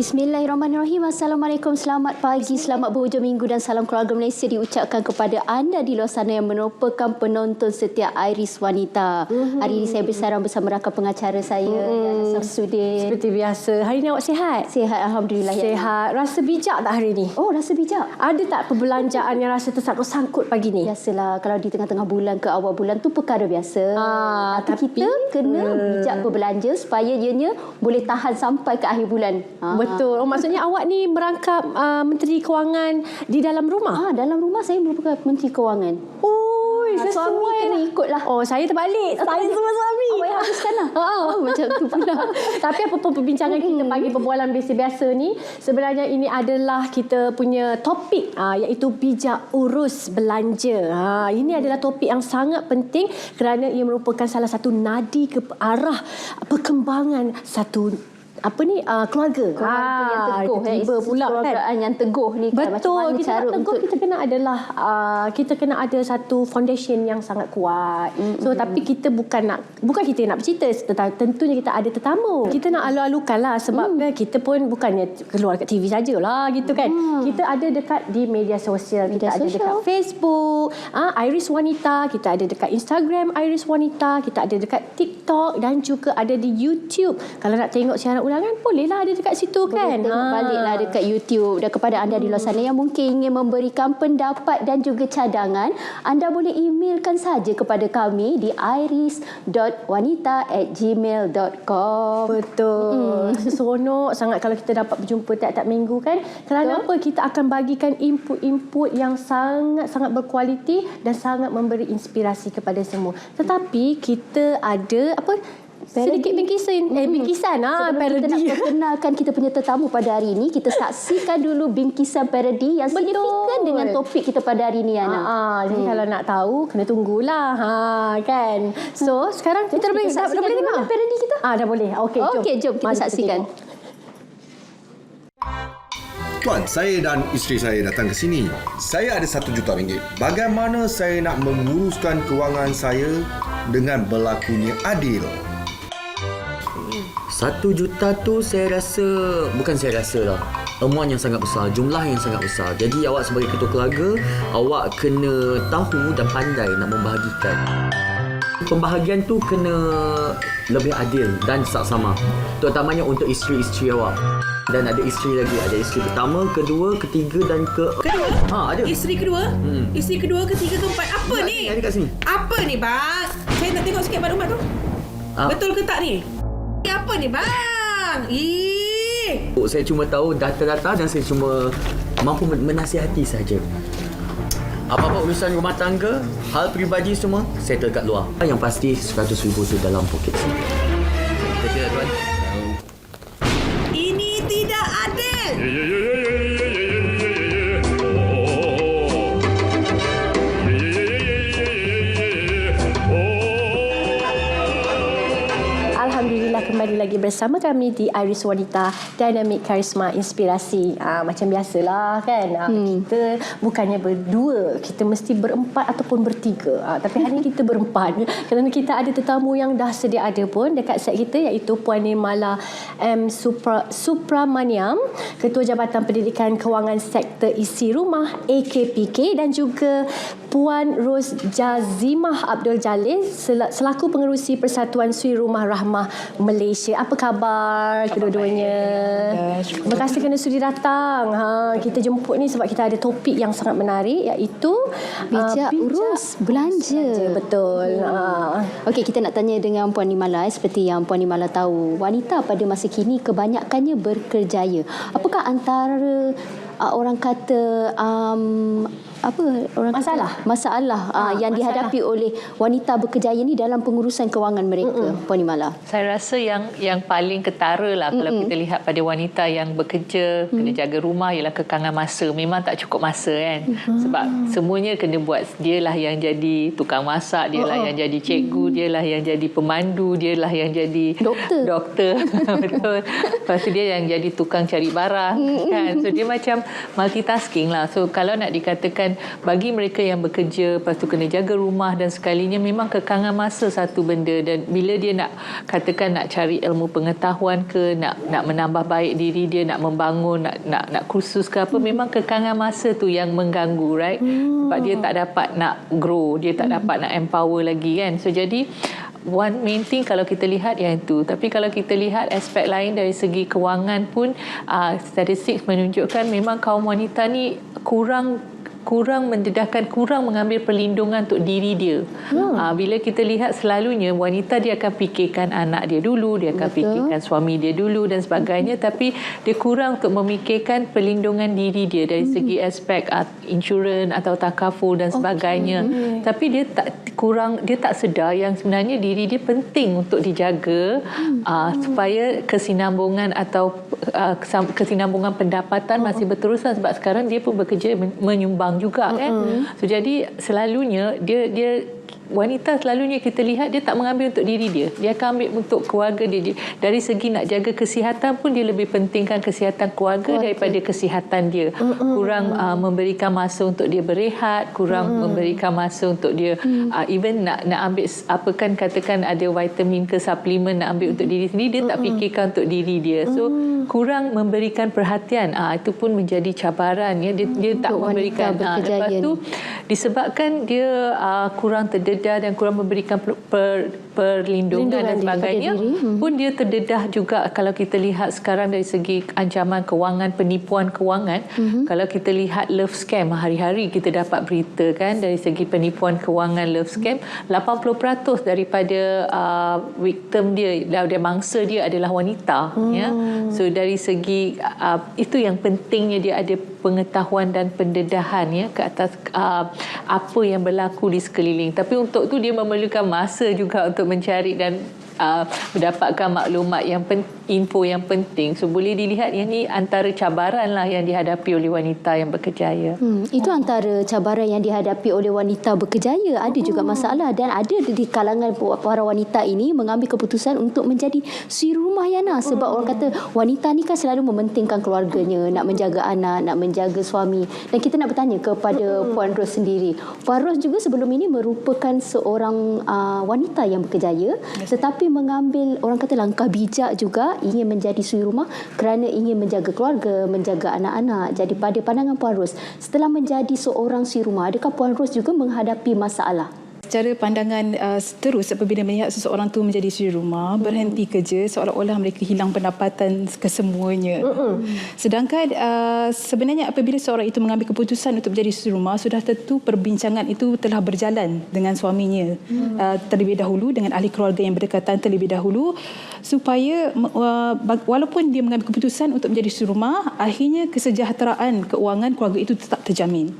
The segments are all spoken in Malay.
Bismillahirrahmanirrahim. Assalamualaikum, selamat pagi, selamat berhujung minggu dan salam keluarga Malaysia diucapkan kepada anda di luar sana yang merupakan penonton setia Iris Wanita. Hari ini saya bersama rakan pengacara saya, Yana Samsudin. Seperti biasa. Hari ini awak sihat? Sihat, Alhamdulillah. Sihat. Rasa bijak tak hari ini? Oh, rasa bijak. Ada tak perbelanjaan yang rasa tersangkut-sangkut pagi ni? Biasalah, kalau di tengah-tengah bulan ke awal bulan tu perkara biasa. Tapi kita kena bijak berbelanja supaya ianya boleh tahan sampai ke akhir bulan. Betul. Oh, maksudnya awak ni merangkap Menteri Kewangan di dalam rumah? Dalam rumah saya merupakan Menteri Kewangan. Suami kena ikutlah. Oh, saya terbalik. Saya semua suami. Awak yang habiskan lah. Macam tu pula. Tapi apapun perbincangan kita pagi perbualan biasa-biasa ni, sebenarnya ini adalah kita punya topik, iaitu bijak urus belanja. Ini adalah topik yang sangat penting kerana ia merupakan salah satu nadi ke arah perkembangan satu keluarga yang teguh, tiba pula keluargaan yang teguh ni kan. Betul. Kita nak teguh, kita kena ada satu foundation yang sangat kuat. So tapi kita bukan kita nak bercerita, tetapi tentunya kita ada tetamu. Kita nak alu-alukan lah sebab kita pun bukannya keluar kat TV sajalah gitu kan. Kita ada dekat di media sosial. Kita ada dekat Facebook Iris Wanita, kita ada dekat Instagram Iris Wanita, kita ada dekat TikTok dan juga ada di YouTube. Kalau nak tengok siaran ulangan bolehlah ada dekat situ kan. Tengok baliklah dekat YouTube. Dan kepada anda di luar sana yang mungkin ingin memberikan pendapat dan juga cadangan, anda boleh emailkan saja kepada kami di iris.wanita@gmail.com. Betul. Seronok sangat kalau kita dapat berjumpa tiap-tiap minggu kan. Kerana apa? Kita akan bagikan input-input yang sangat-sangat berkualiti dan sangat memberi inspirasi kepada semua. Tetapi kita ada sedikit bingkisan. Parodi. Kita nak perkenalkan kita punya tetamu pada hari ini. Kita saksikan dulu bingkisan parodi yang signifikan dengan topik kita pada hari ini, Ana. Jadi kalau nak tahu kena tunggulah. Kan. So sekarang kita boleh tengok parodi kita. Dah boleh. Okey, jom kita saksikan. Tuan, saya dan isteri saya datang ke sini. Saya ada RM1 juta. Bagaimana saya nak menguruskan kewangan saya dengan berlakunya adil? RM1 juta tu bukan saya rasa lah, amuan yang sangat besar, jumlah yang sangat besar. Jadi awak sebagai ketua keluarga, awak kena tahu dan pandai nak membahagikan. Pembahagian tu kena lebih adil dan saksama, terutamanya untuk isteri-isteri awak. Dan ada isteri lagi, ada isteri pertama, kedua, ketiga dan kedua? Ada. Isteri kedua? Isteri kedua, ketiga, keempat. Apa ni? Ada kat sini. Apa ni, bang? Saya nak tengok sikit maklumat tu. Betul ke tak ni? Apa ni, bang? Saya cuma tahu data-data dan saya cuma mampu menasihati saja. Apa-apa urusan rumah tangga, hal peribadi semua, settle kat luar. Yang pasti RM100,000 tu dalam poket sini. Betul, tuan? Ini tidak adil. Alhamdulillah kembali lagi bersama kami di Iris Wanita, Dinamik Karisma Inspirasi. Macam biasalah kan. Kita bukannya berdua, kita mesti berempat ataupun bertiga. Tapi hari ini kita berempat kerana kita ada tetamu yang dah sedia ada pun dekat set kita, iaitu Puan Nirmala M. Supramaniam, Ketua Jabatan Pendidikan Kewangan Sektor Isi Rumah AKPK, dan juga Puan Ros Jazimah Abdul Jalil selaku pengerusi Persatuan Suri Rumah Rahmah Malaysia. Apa khabar kedua-duanya? Terima kasih kerana sudi datang. Kita jemput ni sebab kita ada topik yang sangat menarik, iaitu bijak urus belanja. Betul. Okey, kita nak tanya dengan Puan Nirmala. Seperti yang Puan Nirmala tahu, wanita pada masa kini kebanyakannya berkerjaya. Apakah antara orang kata masalah yang dihadapi oleh wanita berkerjaya ni dalam pengurusan kewangan mereka, Puan Nirmala? Saya rasa yang paling ketara lah kalau kita lihat pada wanita yang bekerja, kena jaga rumah, ialah kekangan masa. Memang tak cukup masa kan. Sebab semuanya kena buat. Dialah yang jadi tukang masak, dialah yang jadi cikgu, dialah yang jadi pemandu, dialah yang jadi doktor. Betul. Lepas tu dia yang jadi tukang cari barang kan. So dia macam multitasking lah. So kalau nak dikatakan bagi mereka yang bekerja, lepas tu kena jaga rumah dan sekalinya, memang kekangan masa satu benda. Dan bila dia nak katakan nak cari ilmu pengetahuan ke, nak menambah baik diri dia, nak membangun, nak kursus ke apa, memang kekangan masa tu yang mengganggu, right? Sebab dia tak dapat nak grow, dia tak dapat nak empower lagi kan. So jadi one main thing kalau kita lihat yang itu. Tapi kalau kita lihat aspek lain dari segi kewangan pun, statistik menunjukkan memang kaum wanita ni kurang mendedahkan, kurang mengambil perlindungan untuk diri dia. Bila kita lihat selalunya wanita dia akan fikirkan anak dia dulu, dia akan fikirkan suami dia dulu dan sebagainya, tapi dia kurang untuk memikirkan perlindungan diri dia dari segi aspek insurans atau takaful dan sebagainya. Tapi dia tak sedar yang sebenarnya diri dia penting untuk dijaga, supaya kesinambungan atau kesinambungan pendapatan masih berterusan, sebab sekarang dia pun bekerja menyumbang juga kan. So jadi selalunya dia wanita selalunya kita lihat dia tak mengambil untuk diri dia. Dia akan ambil untuk keluarga dia. Dari segi nak jaga kesihatan pun dia lebih pentingkan kesihatan keluarga daripada kesihatan dia. Kurang memberikan masa untuk dia berehat, kurang memberikan masa untuk dia even nak ambil apa kan, katakan ada vitamin ke suplemen nak ambil untuk diri sendiri, dia tak fikirkan untuk diri dia. So kurang memberikan perhatian. Itu pun menjadi cabaran ya. Dia tak memberikan. Lepas tu disebabkan dia kurang terdedah dan kurang memberikan perlindungan dan sebagainya, pun dia terdedah juga. Kalau kita lihat sekarang dari segi ancaman kewangan, penipuan kewangan, kalau kita lihat love scam, hari-hari kita dapat berita kan, dari segi penipuan kewangan love scam, 80% daripada victim dia, mangsa dia adalah wanita. Ya. So dari segi itu yang pentingnya dia ada pengetahuan dan pendedahan ya ke atas apa yang berlaku di sekeliling. Tapi untuk tu dia memerlukan masa juga untuk mencari dan mendapatkan maklumat info yang penting. So boleh dilihat yang ni antara cabaran lah yang dihadapi oleh wanita yang berkejaya. Itu antara cabaran yang dihadapi oleh wanita berkejaya. Ada juga masalah, dan ada di kalangan para wanita ini mengambil keputusan untuk menjadi suri rumah Yana. Sebab orang kata wanita ni kan selalu mementingkan keluarganya, nak menjaga anak, nak menjaga suami. Dan kita nak bertanya kepada Puan Ros sendiri. Puan Ros juga sebelum ini merupakan seorang wanita yang berkejaya, tetapi mengambil orang kata langkah bijak juga, ingin menjadi suri rumah kerana ingin menjaga keluarga, menjaga anak-anak. Jadi pada pandangan Puan Ros, setelah menjadi seorang suri rumah, adakah Puan Ros juga menghadapi masalah? Secara pandangan terus apabila melihat seseorang tu menjadi suri rumah, berhenti kerja, seolah-olah mereka hilang pendapatan kesemuanya. Sedangkan sebenarnya apabila seorang itu mengambil keputusan untuk menjadi suri rumah, sudah tentu perbincangan itu telah berjalan dengan suaminya terlebih dahulu, dengan ahli keluarga yang berdekatan terlebih dahulu, supaya walaupun dia mengambil keputusan untuk menjadi suri rumah, akhirnya kesejahteraan keuangan keluarga itu tetap terjamin.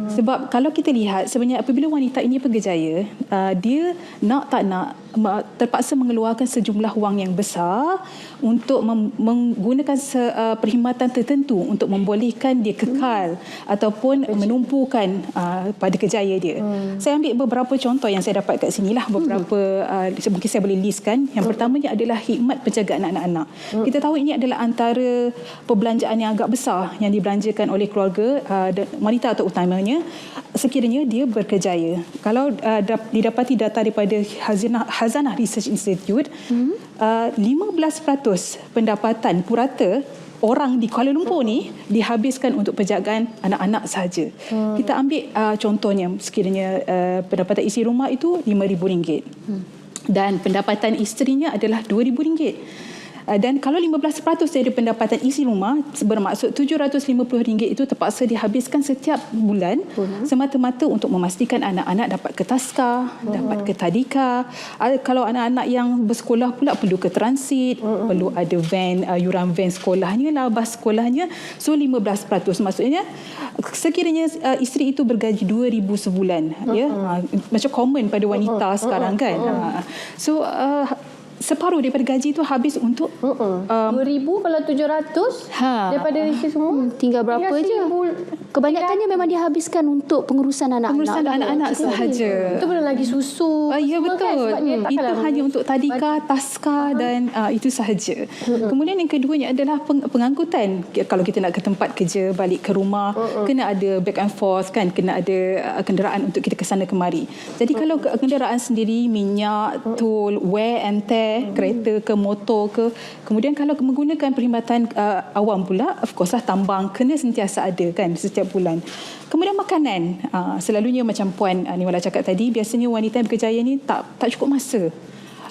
Sebab kalau kita lihat sebenarnya apabila wanita ini berkejaya, dia nak tak nak terpaksa mengeluarkan sejumlah wang yang besar untuk menggunakan perkhidmatan tertentu untuk membolehkan dia kekal ataupun menumpukan pada kejayaan dia. Saya ambil beberapa contoh yang saya dapat kat sinilah, beberapa mungkin saya boleh listkan. Yang pertamanya adalah khidmat penjagaan anak-anak. Kita tahu ini adalah antara perbelanjaan yang agak besar yang dibelanjakan oleh keluarga wanita atau utamanya sekiranya dia berkejaya. Kalau didapati data daripada Hazanah Research Institute, 15% pendapatan purata orang di Kuala Lumpur ni dihabiskan untuk penjagaan anak-anak sahaja. Kita ambil contohnya, sekiranya pendapatan isi rumah itu RM5,000 dan pendapatan isterinya adalah RM2,000. Dan kalau 15% dari pendapatan isi rumah, bermaksud RM750 itu terpaksa dihabiskan setiap bulan semata-mata untuk memastikan anak-anak dapat ke taska, dapat ke tadika. Kalau anak-anak yang bersekolah pula perlu ke transit, perlu ada van, yuran van sekolahnya lah, bas sekolahnya. So 15%, maksudnya sekiranya isteri itu bergaji RM2,000 sebulan, ya, macam common pada wanita sekarang kan. So separuh daripada gaji tu habis untuk 2,000 kalau 700 daripada isi semua. Tinggal berapa je. Kebanyakannya memang dihabiskan untuk pengurusan anak-anak. Pengurusan anak-anak sahaja. Itu belum lagi susu. Ya semua betul. Kan? Sebab dia Itu hanya untuk tadika, taska dan itu sahaja. Kemudian yang keduanya adalah pengangkutan. Kalau kita nak ke tempat kerja, balik ke rumah, kena ada back and forth kan, kena ada kenderaan untuk kita ke sana kemari. Jadi kalau kenderaan sendiri, minyak, tol, wear and tear, kereta ke motor ke, kemudian kalau menggunakan perkhidmatan awam pula, of course lah tambang kena sentiasa ada kan setiap bulan. Kemudian makanan, selalunya macam Puan Niwala cakap tadi, biasanya wanita yang berkejaya ni tak cukup masa.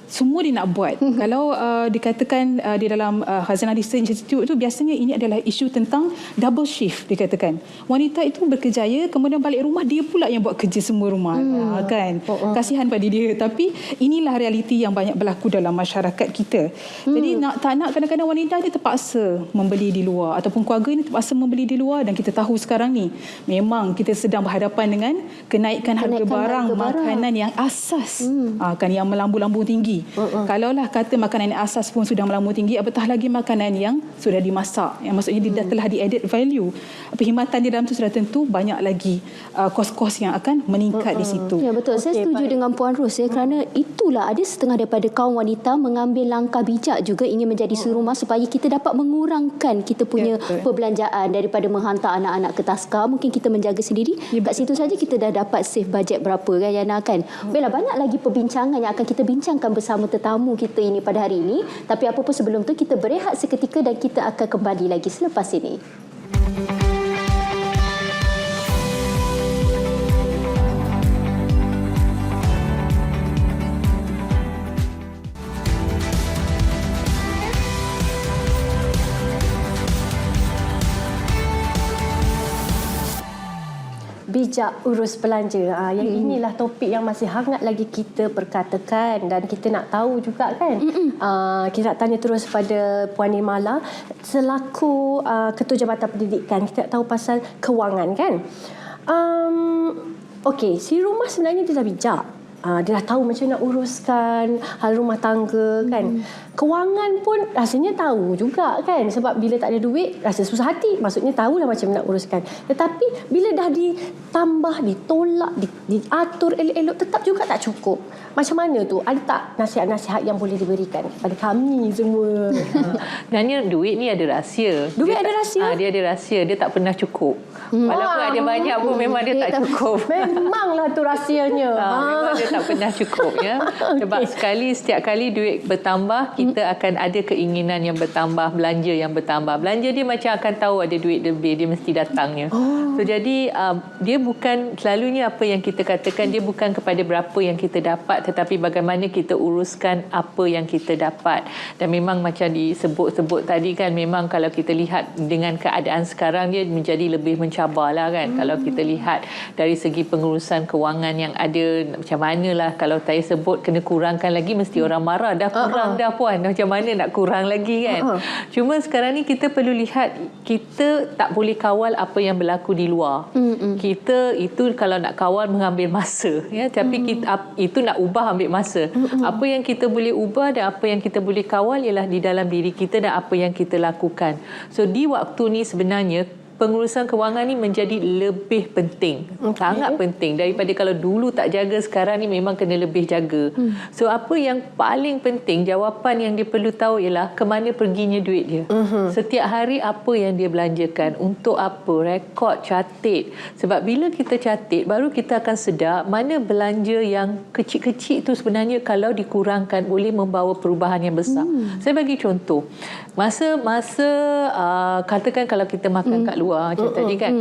Semua dia nak buat. Kalau dikatakan di dalam Khazanah Research Institute tu, biasanya ini adalah isu tentang double shift dikatakan. Wanita itu berkejaya, kemudian balik rumah dia pula yang buat kerja semua rumah. Kan? Kasihan pada dia. Tapi inilah realiti yang banyak berlaku dalam masyarakat kita. Jadi tak nak kadang-kadang wanita ni terpaksa membeli di luar, ataupun keluarga ni terpaksa membeli di luar. Dan kita tahu sekarang ni memang kita sedang berhadapan dengan kenaikan harga barang, makanan yang asas. Kan, yang melambung-lambung tinggi. Kalaulah kata makanan yang asas pun sudah melambung tinggi, apatah lagi makanan yang sudah dimasak, yang maksudnya dia telah di added value. Perkhidmatan di dalam tu sudah tentu banyak lagi kos-kos yang akan meningkat di situ. Ya betul. Saya setuju dengan Puan Ros kerana itulah ada setengah daripada kaum wanita mengambil langkah bijak juga ingin menjadi suri rumah supaya kita dapat mengurangkan kita punya perbelanjaan daripada menghantar anak-anak ke taska. Mungkin kita menjaga sendiri. Kat situ saja kita dah dapat save bajet berapa kan Yana kan. Baiklah, banyak lagi perbincangan yang akan kita bincangkan bersama tetamu kita ini pada hari ini. Tapi apa pun sebelum tu kita berehat seketika dan kita akan kembali lagi selepas ini. Bijak urus belanja. Yang inilah topik yang masih hangat lagi kita perkatakan dan kita nak tahu juga kan. Kita nak tanya terus pada Puan Nimala selaku Ketua Jabatan Pendidikan. Kita nak tahu pasal kewangan kan. Okey, si rumah sebenarnya dia dah bijak. Dia dah tahu macam nak uruskan hal rumah tangga kan. Kewangan pun rasanya tahu juga kan. Sebab bila tak ada duit rasa susah hati. Maksudnya tahulah macam nak uruskan. Tetapi bila dah ditambah, ditolak, diatur elok-elok, tetap juga tak cukup. Macam mana tu? Ada tak nasihat-nasihat yang boleh diberikan kepada kami semua? Sebenarnya duit ni ada rahsia. Duit ada rahsia? Dia ada rahsia. Dia tak pernah cukup. Walaupun ada banyak pun memang dia tak cukup. Memanglah tu rahsianya. Memang dia tak pernah cukup ya. Sebab setiap kali duit bertambah, kita akan ada keinginan yang bertambah, belanja yang bertambah. Belanja dia macam akan tahu ada duit lebih, dia mesti datangnya. So jadi dia bukan selalunya apa yang kita katakan, dia bukan kepada berapa yang kita dapat, tetapi bagaimana kita uruskan apa yang kita dapat. Dan memang macam disebut-sebut tadi kan, memang kalau kita lihat dengan keadaan sekarang dia menjadi lebih mencabarlah kan. Kalau kita lihat dari segi pengurusan kewangan yang ada, macam manalah kalau saya sebut kena kurangkan lagi, mesti orang marah. Dah kurang dah Puan, macam mana nak kurang lagi kan. Cuma sekarang ni kita perlu lihat, kita tak boleh kawal apa yang berlaku di luar. Kita itu kalau nak kawal mengambil masa ya, tapi kita itu nak ubah ambil masa. Apa yang kita boleh ubah dan apa yang kita boleh kawal ialah di dalam diri kita dan apa yang kita lakukan. So di waktu ni sebenarnya pengurusan kewangan ni menjadi lebih penting. Sangat penting. Daripada kalau dulu tak jaga, sekarang ni memang kena lebih jaga. So apa yang paling penting, jawapan yang dia perlu tahu ialah ke mana perginya duit dia. Setiap hari apa yang dia belanjakan, untuk apa, rekod, catat. Sebab bila kita catat, baru kita akan sedar mana belanja yang kecil-kecil tu sebenarnya kalau dikurangkan boleh membawa perubahan yang besar. Saya bagi contoh. Masa katakan kalau kita makan kat luar macam tadi kan.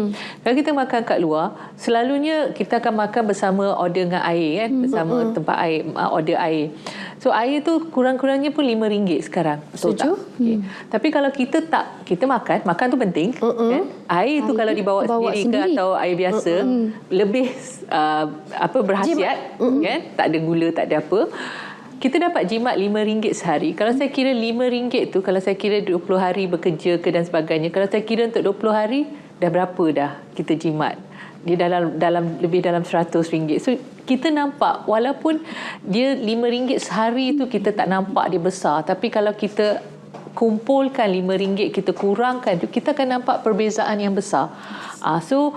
Kalau kita makan kat luar, selalunya kita akan makan bersama order dengan air kan, bersama tempat air, order air. So air tu kurang-kurangnya pun RM5 sekarang. Setuju? Okay. Tapi kalau kita makan tu penting kan. Air tu kalau dibawa sendiri ke atau air biasa lebih berhasiat kan, tak ada gula, tak ada apa. Kita dapat jimat RM5 sehari. Kalau saya kira RM5 tu, kalau saya kira 20 hari bekerja ke dan sebagainya, kalau saya kira untuk 20 hari, dah berapa dah kita jimat? Dia dalam lebih dalam RM100. So kita nampak walaupun dia RM5 sehari tu kita tak nampak dia besar, tapi kalau kita kumpulkan RM5, kita kurangkan tu, kita akan nampak perbezaan yang besar. So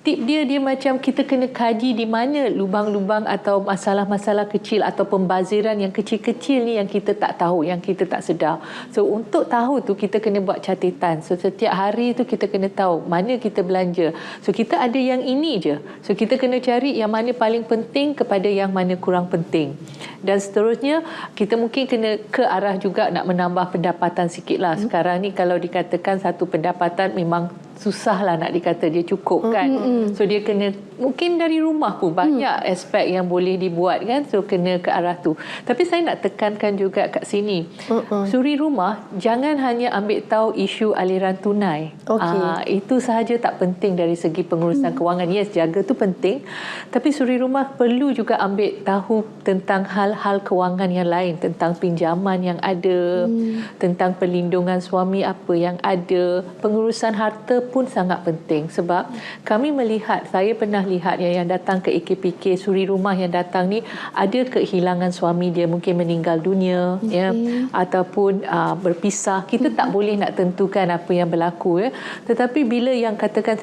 tip dia macam kita kena kaji di mana lubang-lubang atau masalah-masalah kecil atau pembaziran yang kecil-kecil ni yang kita tak tahu, yang kita tak sedar. So untuk tahu tu kita kena buat catatan. So setiap hari tu kita kena tahu mana kita belanja. So kita ada yang ini je. So kita kena cari yang mana paling penting kepada yang mana kurang penting. Dan seterusnya kita mungkin kena ke arah juga nak menambah pendapatan sikit lah. Sekarang ni kalau dikatakan satu pendapatan memang susahlah nak dikata dia cukup kan. So dia kena mungkin dari rumah pun banyak aspek yang boleh dibuat kan. So kena ke arah tu. Tapi saya nak tekankan juga kat sini. Suri rumah jangan hanya ambil tahu isu aliran tunai. Itu sahaja tak penting dari segi pengurusan kewangan. Yes, jaga tu penting. Tapi suri rumah perlu juga ambil tahu tentang hal-hal kewangan yang lain, tentang pinjaman yang ada, tentang perlindungan suami apa yang ada, pengurusan harta pun sangat penting. Sebab kami melihat, saya pernah lihat yang datang ke AKPK, suri rumah yang datang ni ada kehilangan suami dia, mungkin meninggal dunia ya, ataupun berpisah. Kita tak boleh nak tentukan apa yang berlaku ya. Tetapi bila yang katakan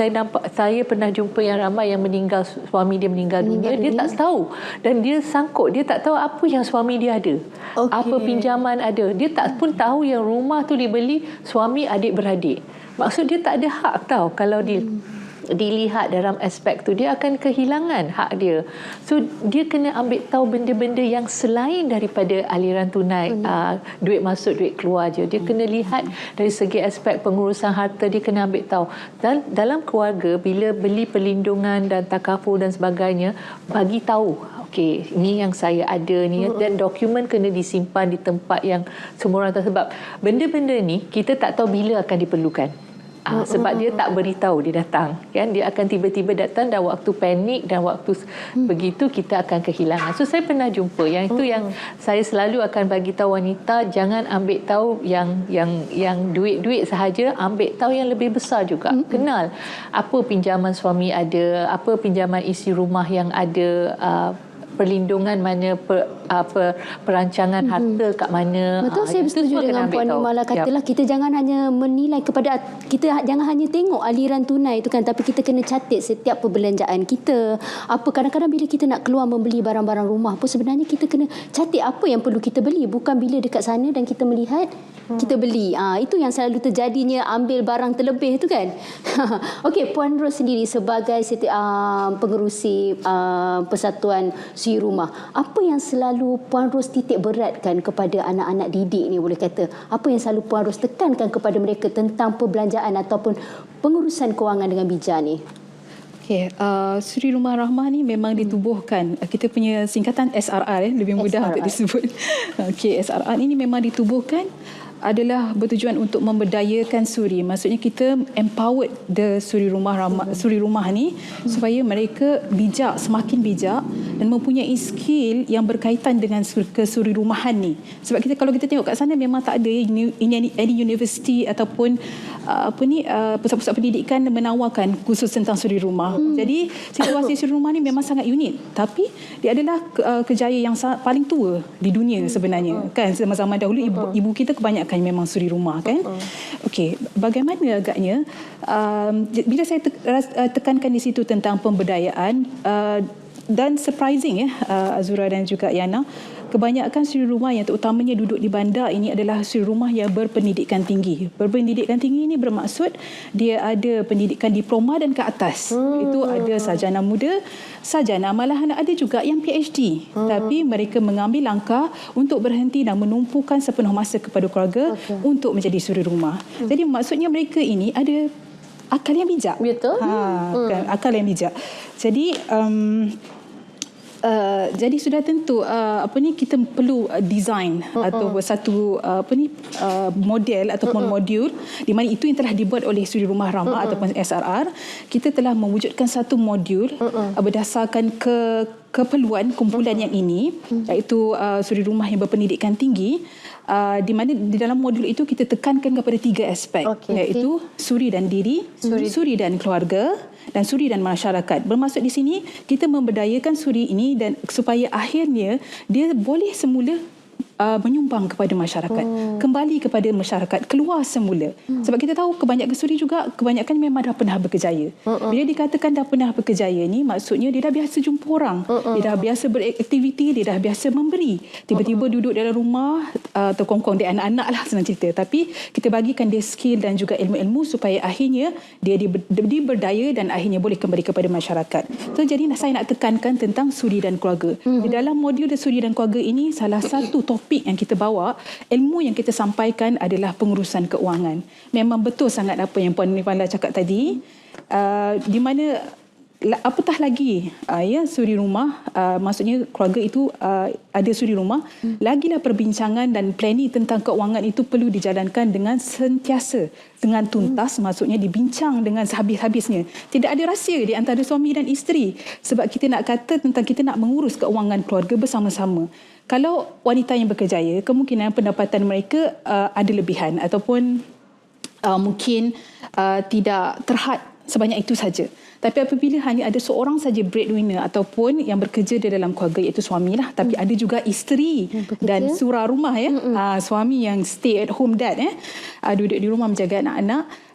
saya pernah jumpa yang ramai yang meninggal, suami dia meninggal dunia, dia tak tahu dan dia sangkut, dia tak tahu apa yang suami dia ada, apa pinjaman ada. Dia tak pun tahu yang rumah tu dibeli suami adik-beradik. Maksud dia tak ada hak tahu. Kalau dilihat dalam aspek tu, dia akan kehilangan hak dia. So dia kena ambil tahu benda-benda yang selain daripada aliran tunai, duit masuk duit keluar je. Dia kena lihat dari segi aspek pengurusan harta, dia kena ambil tahu. Dan dalam keluarga bila beli perlindungan dan takaful dan sebagainya, bagi tahu okey, ni yang saya ada ni, dan dokumen kena disimpan di tempat yang semua orang tahu. Sebab benda-benda ni kita tak tahu bila akan diperlukan. Sebab dia tak beritahu dia datang kan, dia akan tiba-tiba datang dan waktu panik dan waktu begitu kita akan kehilangan. So saya pernah jumpa yang itu yang saya selalu akan bagi tahu wanita, jangan ambil tahu yang duit-duit sahaja, ambil tahu yang lebih besar juga. Kenal apa pinjaman suami ada, apa pinjaman isi rumah yang ada, perlindungan mana, perancangan harta kat mana. Betul, saya bersetuju dengan Puan Nimala katalah, kita jangan hanya menilai kepada, kita jangan hanya tengok aliran tunai itu kan, tapi kita kena catat setiap perbelanjaan kita. Apa kadang-kadang bila kita nak keluar membeli barang-barang rumah pun sebenarnya kita kena catat apa yang perlu kita beli, bukan bila dekat sana dan kita melihat kita beli. Itu yang selalu terjadinya, ambil barang terlebih tu kan. Okey, Puan Ros sendiri sebagai pengerusi Persatuan Suri Rumah, apa yang selalu Puan Ros titik beratkan kepada anak-anak didik ni, boleh kata apa yang selalu Puan Ros tekankan kepada mereka tentang perbelanjaan ataupun pengurusan kewangan dengan bijak ni? Okey, Suri Rumah Rahmah ni memang ditubuhkan. Kita punya singkatan SRR, lebih mudah untuk disebut. Okey, SRR ini memang ditubuhkan adalah bertujuan untuk memberdayakan suri. Maksudnya kita empowered the Suri Rumah ni supaya mereka bijak, semakin bijak dan mempunyai skill yang berkaitan dengan kesuri rumahan ni. Sebab kalau kita tengok kat sana memang tak ada any university ataupun pusat-pusat pendidikan menawarkan khusus tentang suri rumah. Jadi situasi suri rumah ni memang sangat unik, tapi dia adalah kejayaan yang paling tua di dunia sebenarnya. Kan zaman-zaman dahulu ibu kita kebanyakan memang suri rumah kan. Okey, bagaimana agaknya bila saya tekankan di situ tentang pemberdayaan, dan surprising Azura dan juga Yana, kebanyakan suri rumah yang terutamanya duduk di bandar ini adalah suri rumah yang berpendidikan tinggi. Berpendidikan tinggi ini bermaksud dia ada pendidikan diploma dan ke atas. Itu ada sarjana muda, sarjana, malahan ada juga yang PhD. Tapi mereka mengambil langkah untuk berhenti dan menumpukan sepenuh masa kepada keluarga untuk menjadi suri rumah. Jadi maksudnya mereka ini ada akal yang bijak. Betul. Kan, akal yang bijak. Jadi sudah tentu kita perlu design atau satu model ataupun modul di mana itu yang telah dibuat oleh Suri Rumah Rahmah ataupun SRR. Kita telah mewujudkan satu modul berdasarkan keperluan kumpulan yang ini, iaitu suri rumah yang berpendidikan tinggi, di mana di dalam modul itu kita tekankan kepada 3 aspek, iaitu suri dan diri, suri dan keluarga, dan suri dan masyarakat. Bermaksud di sini kita memberdayakan suri ini dan supaya akhirnya dia boleh semula menyumbang kepada masyarakat, kembali kepada masyarakat, keluar semula. Sebab kita tahu kebanyakan suri juga kebanyakan memang dah pernah berkejaya. Bila dikatakan dah pernah berkejaya ni, maksudnya dia dah biasa jumpa orang, dia dah biasa beraktiviti, dia dah biasa memberi. Tiba-tiba duduk dalam rumah terkongkong dia anak-anak lah, senang cerita. Tapi kita bagikan dia skill dan juga ilmu-ilmu supaya akhirnya dia diberdaya dan akhirnya boleh kembali kepada masyarakat. So, jadi saya nak tekankan tentang suri dan keluarga. Di dalam modul suri dan keluarga ini, salah satu topik yang kita bawa, ilmu yang kita sampaikan adalah pengurusan keuangan. Memang betul sangat apa yang Puan Nirvana cakap tadi, di mana apatah lagi suri rumah, maksudnya keluarga itu ada suri rumah, lagilah perbincangan dan planning tentang keuangan itu perlu dijalankan dengan sentiasa, dengan tuntas, maksudnya dibincang dengan sehabis-habisnya. Tidak ada rahsia di antara suami dan isteri, sebab kita nak kata tentang kita nak mengurus keuangan keluarga bersama-sama. Kalau wanita yang berkejaya, kemungkinan pendapatan mereka ada lebihan ataupun mungkin tidak terhad sebanyak itu saja. Tapi apabila hanya ada seorang saja breadwinner ataupun yang bekerja di dalam keluarga, iaitu suami lah, tapi ada juga isteri dan sura rumah suami yang stay at home dad duduk di rumah menjaga anak-anak.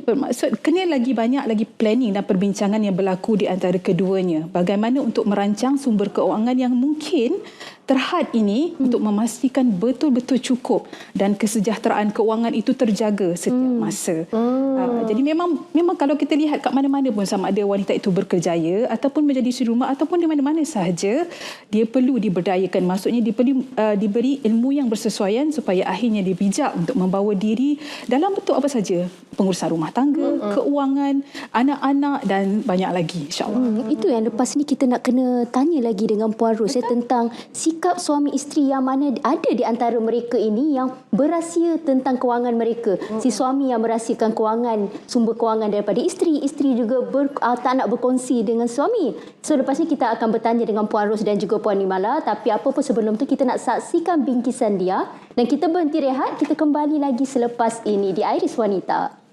Bermaksud kena lagi banyak lagi planning dan perbincangan yang berlaku di antara keduanya. Bagaimana untuk merancang sumber keuangan yang mungkin terhad ini untuk memastikan betul-betul cukup dan kesejahteraan keuangan itu terjaga setiap masa. Jadi memang kalau kita lihat kat mana-mana pun, sama ada wanita itu berkerjaya ataupun menjadi suri rumah ataupun di mana-mana sahaja, dia perlu diberdayakan. Maksudnya dia perlu diberi ilmu yang bersesuaian supaya akhirnya dia bijak untuk membawa diri dalam bentuk apa saja, pengurusan rumah tangga, keuangan, anak-anak dan banyak lagi, insya-Allah. Itu yang lepas ni kita nak kena tanya lagi dengan Puan Ros tentang sikap suami isteri yang mana ada di antara mereka ini yang berahsia tentang kewangan mereka. Si suami yang merahsiakan kewangan, sumber kewangan daripada isteri, isteri juga tak nak berkongsi dengan suami. So lepas ni kita akan bertanya dengan Puan Ros dan juga Puan Nimala, tapi apa pun sebelum tu kita nak saksikan bingkisan dia dan kita berhenti rehat, kita kembali lagi selepas ini di Iris Wanita.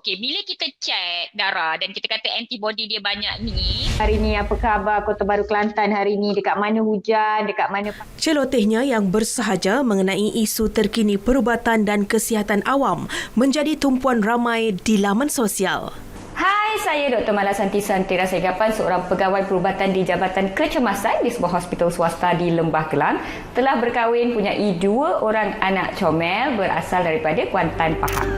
Okey, bila kita cek darah dan kita kata antibody dia banyak ni. Hari ni apa khabar Kota Baru Kelantan hari ni? Dekat mana hujan, dekat mana... Celotehnya yang bersahaja mengenai isu terkini perubatan dan kesihatan awam menjadi tumpuan ramai di laman sosial. Hai, saya Dr. Mala Santi Santira Segapan, seorang pegawai perubatan di Jabatan Kecemasan di sebuah hospital swasta di Lembah Kelang. Telah berkahwin, punyai 2 orang anak comel berasal daripada Kuantan, Pahang.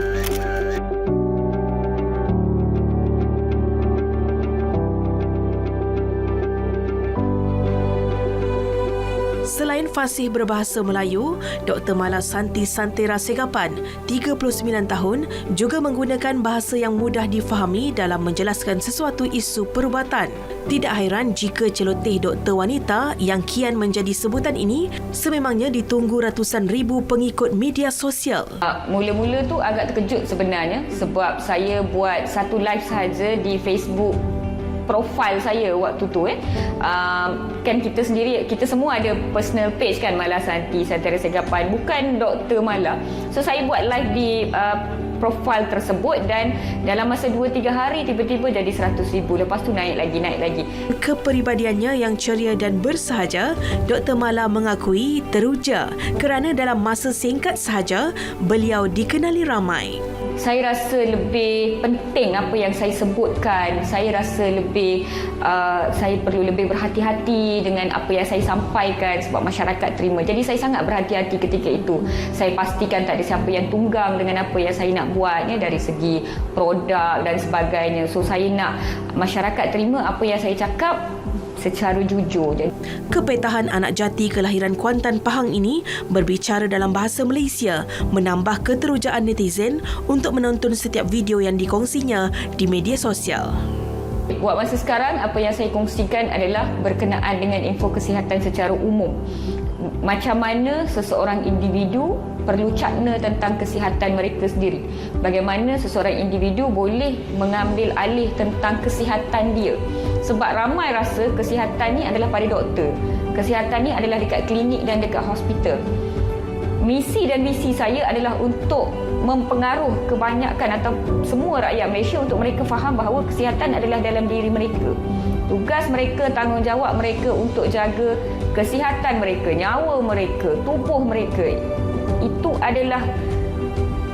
Selain fasih berbahasa Melayu, Dr. Mala Santi Santira Segapan, 39 tahun, juga menggunakan bahasa yang mudah difahami dalam menjelaskan sesuatu isu perubatan. Tidak hairan jika celoteh doktor wanita yang kian menjadi sebutan ini sememangnya ditunggu ratusan ribu pengikut media sosial. Mula-mula tu agak terkejut sebenarnya sebab saya buat satu live sahaja di Facebook profil saya waktu tu kan kita sendiri, kita semua ada personal page kan, Mala Santi Santira Segapan, bukan Dr. Mala. So saya buat live di profil tersebut dan dalam masa 2-3 hari tiba-tiba jadi 100,000, lepas tu naik lagi. Kepribadiannya yang ceria dan bersahaja, Dr. Mala mengakui teruja kerana dalam masa singkat sahaja beliau dikenali ramai. Saya rasa lebih penting apa yang saya sebutkan. Saya rasa saya perlu lebih berhati-hati dengan apa yang saya sampaikan sebab masyarakat terima. Jadi saya sangat berhati-hati ketika itu. Saya pastikan tak ada siapa yang tunggang dengan apa yang saya nak buatnya dari segi produk dan sebagainya. So saya nak masyarakat terima apa yang saya cakap secara jujur. Kepetahan anak jati kelahiran Kuantan, Pahang ini berbicara dalam bahasa Malaysia, menambah keterujaan netizen untuk menonton setiap video yang dikongsinya di media sosial. Buat masa sekarang, apa yang saya kongsikan adalah berkenaan dengan info kesihatan secara umum. macam mana seseorang individu perlu cakna tentang kesihatan mereka sendiri. Bagaimana seseorang individu boleh mengambil alih tentang kesihatan dia. Sebab ramai rasa kesihatan ni adalah pada doktor. Kesihatan ni adalah dekat klinik dan dekat hospital. Misi dan visi saya adalah untuk mempengaruh kebanyakan atau semua rakyat Malaysia untuk mereka faham bahawa kesihatan adalah dalam diri mereka. Tugas mereka, tanggungjawab mereka untuk jaga kesihatan mereka, nyawa mereka, tubuh mereka. Itu adalah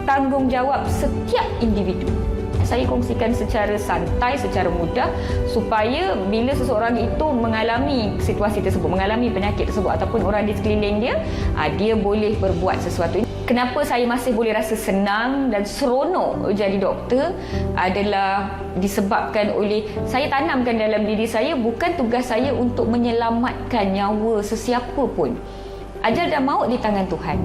tanggungjawab setiap individu. Saya kongsikan secara santai, secara mudah supaya bila seseorang itu mengalami situasi tersebut, mengalami penyakit tersebut ataupun orang di sekeliling dia, dia boleh berbuat sesuatu. Kenapa saya masih boleh rasa senang dan seronok jadi doktor adalah disebabkan oleh saya tanamkan dalam diri saya bukan tugas saya untuk menyelamatkan nyawa sesiapa pun. Ajal dan maut di tangan Tuhan.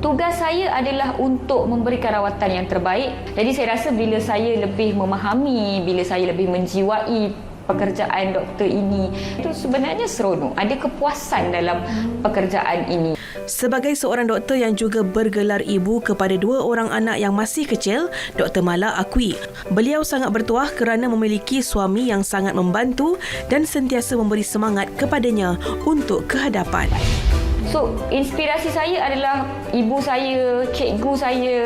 Tugas saya adalah untuk memberikan rawatan yang terbaik. Jadi saya rasa bila saya lebih memahami, bila saya lebih menjiwai pekerjaan doktor ini, itu sebenarnya seronok. Ada kepuasan dalam pekerjaan ini. Sebagai seorang doktor yang juga bergelar ibu kepada 2 orang anak yang masih kecil, Dr. Mala akui beliau sangat bertuah kerana memiliki suami yang sangat membantu dan sentiasa memberi semangat kepadanya untuk kehadapan. So, inspirasi saya adalah ibu saya, cikgu saya,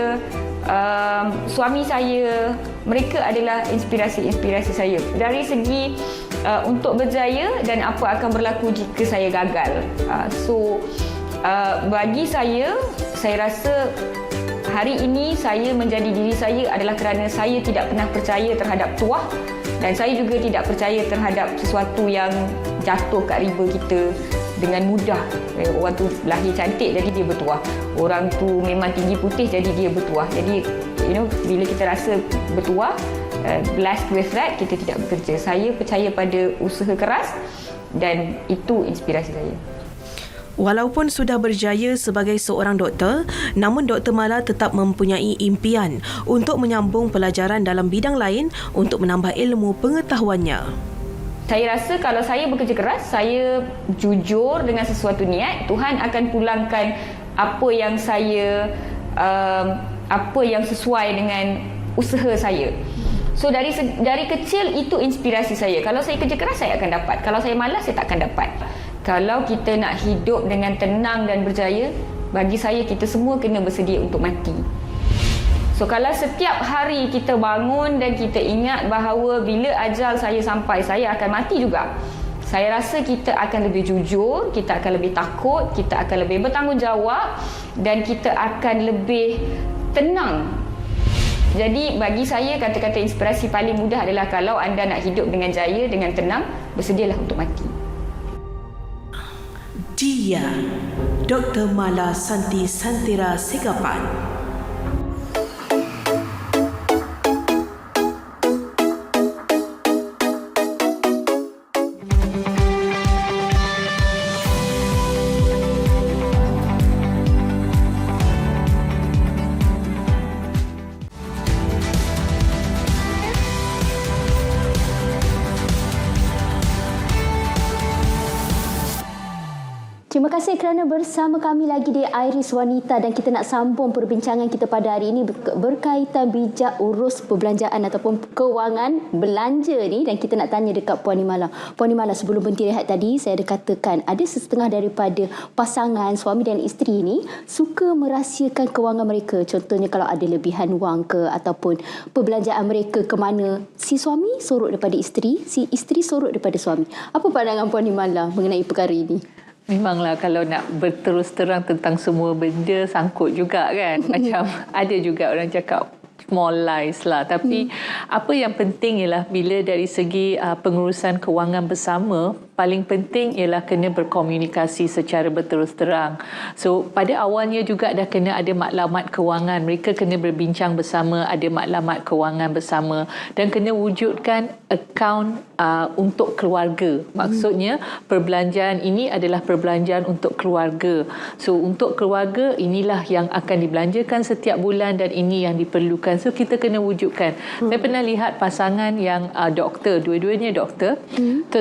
suami saya. Mereka adalah inspirasi-inspirasi saya. Dari segi untuk berjaya dan apa akan berlaku jika saya gagal. Bagi saya rasa hari ini saya menjadi diri saya adalah kerana saya tidak pernah percaya terhadap tuah dan saya juga tidak percaya terhadap sesuatu yang jatuh kat riba kita dengan mudah. Orang tu lahir cantik jadi dia bertuah. Orang tu memang tinggi putih jadi dia bertuah. Jadi bila kita rasa bertuah, blessed with that, kita tidak bekerja. Saya percaya pada usaha keras dan itu inspirasi saya. Walaupun sudah berjaya sebagai seorang doktor, namun Dr. Mala tetap mempunyai impian untuk menyambung pelajaran dalam bidang lain untuk menambah ilmu pengetahuannya. Saya rasa kalau saya bekerja keras, saya jujur dengan sesuatu niat, Tuhan akan pulangkan apa yang sesuai dengan usaha saya. So dari kecil itu inspirasi saya. Kalau saya kerja keras saya akan dapat. Kalau saya malas saya tak akan dapat. Kalau kita nak hidup dengan tenang dan berjaya, bagi saya kita semua kena bersedia untuk mati. So kalau setiap hari kita bangun dan kita ingat bahawa bila ajal saya sampai, saya akan mati juga. Saya rasa kita akan lebih jujur, kita akan lebih takut, kita akan lebih bertanggungjawab dan kita akan lebih tenang. Jadi bagi saya kata-kata inspirasi paling mudah adalah kalau anda nak hidup dengan jaya, dengan tenang, bersedialah untuk mati. Dia, Dr. Mala Santi Santira Segapan. Terima kasih kerana bersama kami lagi di Iris Wanita dan kita nak sambung perbincangan kita pada hari ini berkaitan bijak urus perbelanjaan ataupun kewangan belanja ni dan kita nak tanya dekat Puan Nimala. Puan Nimala, sebelum berhenti rehat tadi saya ada katakan ada setengah daripada pasangan suami dan isteri ni suka merahsiakan kewangan mereka. Contohnya kalau ada lebihan wang ke ataupun perbelanjaan mereka ke mana, si suami sorot daripada isteri, si isteri sorot daripada suami. Apa pandangan Puan Nimala mengenai perkara ini? Memanglah kalau nak berterus terang tentang semua benda sangkut juga kan. Macam ada juga orang cakap small lies lah. Tapi apa yang penting ialah bila dari segi pengurusan kewangan bersama, paling penting ialah kena berkomunikasi secara berterus terang. So pada awalnya juga dah kena ada maklumat kewangan. Mereka kena berbincang bersama, ada maklumat kewangan bersama dan kena wujudkan akaun untuk keluarga. Maksudnya perbelanjaan ini adalah perbelanjaan untuk keluarga. So untuk keluarga inilah yang akan dibelanjakan setiap bulan dan ini yang diperlukan. So kita kena wujudkan. Saya pernah lihat pasangan yang doktor, dua-duanya doktor,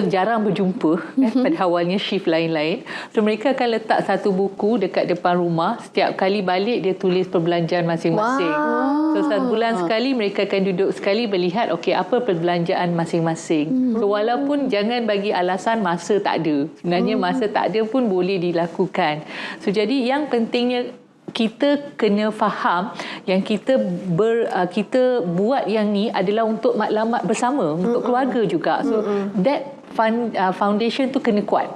jarang berjumpa jumpa pada awalnya shift lain-lain. So mereka akan letak satu buku dekat depan rumah. Setiap kali balik dia tulis perbelanjaan masing-masing. So sebulan sekali mereka akan duduk sekali melihat okey apa perbelanjaan masing-masing. So walaupun jangan bagi alasan masa tak ada. Sebenarnya masa tak ada pun boleh dilakukan. So jadi yang pentingnya kita kena faham yang kita buat yang ni adalah untuk matlamat bersama, untuk keluarga juga. So that foundation tu kena kuat.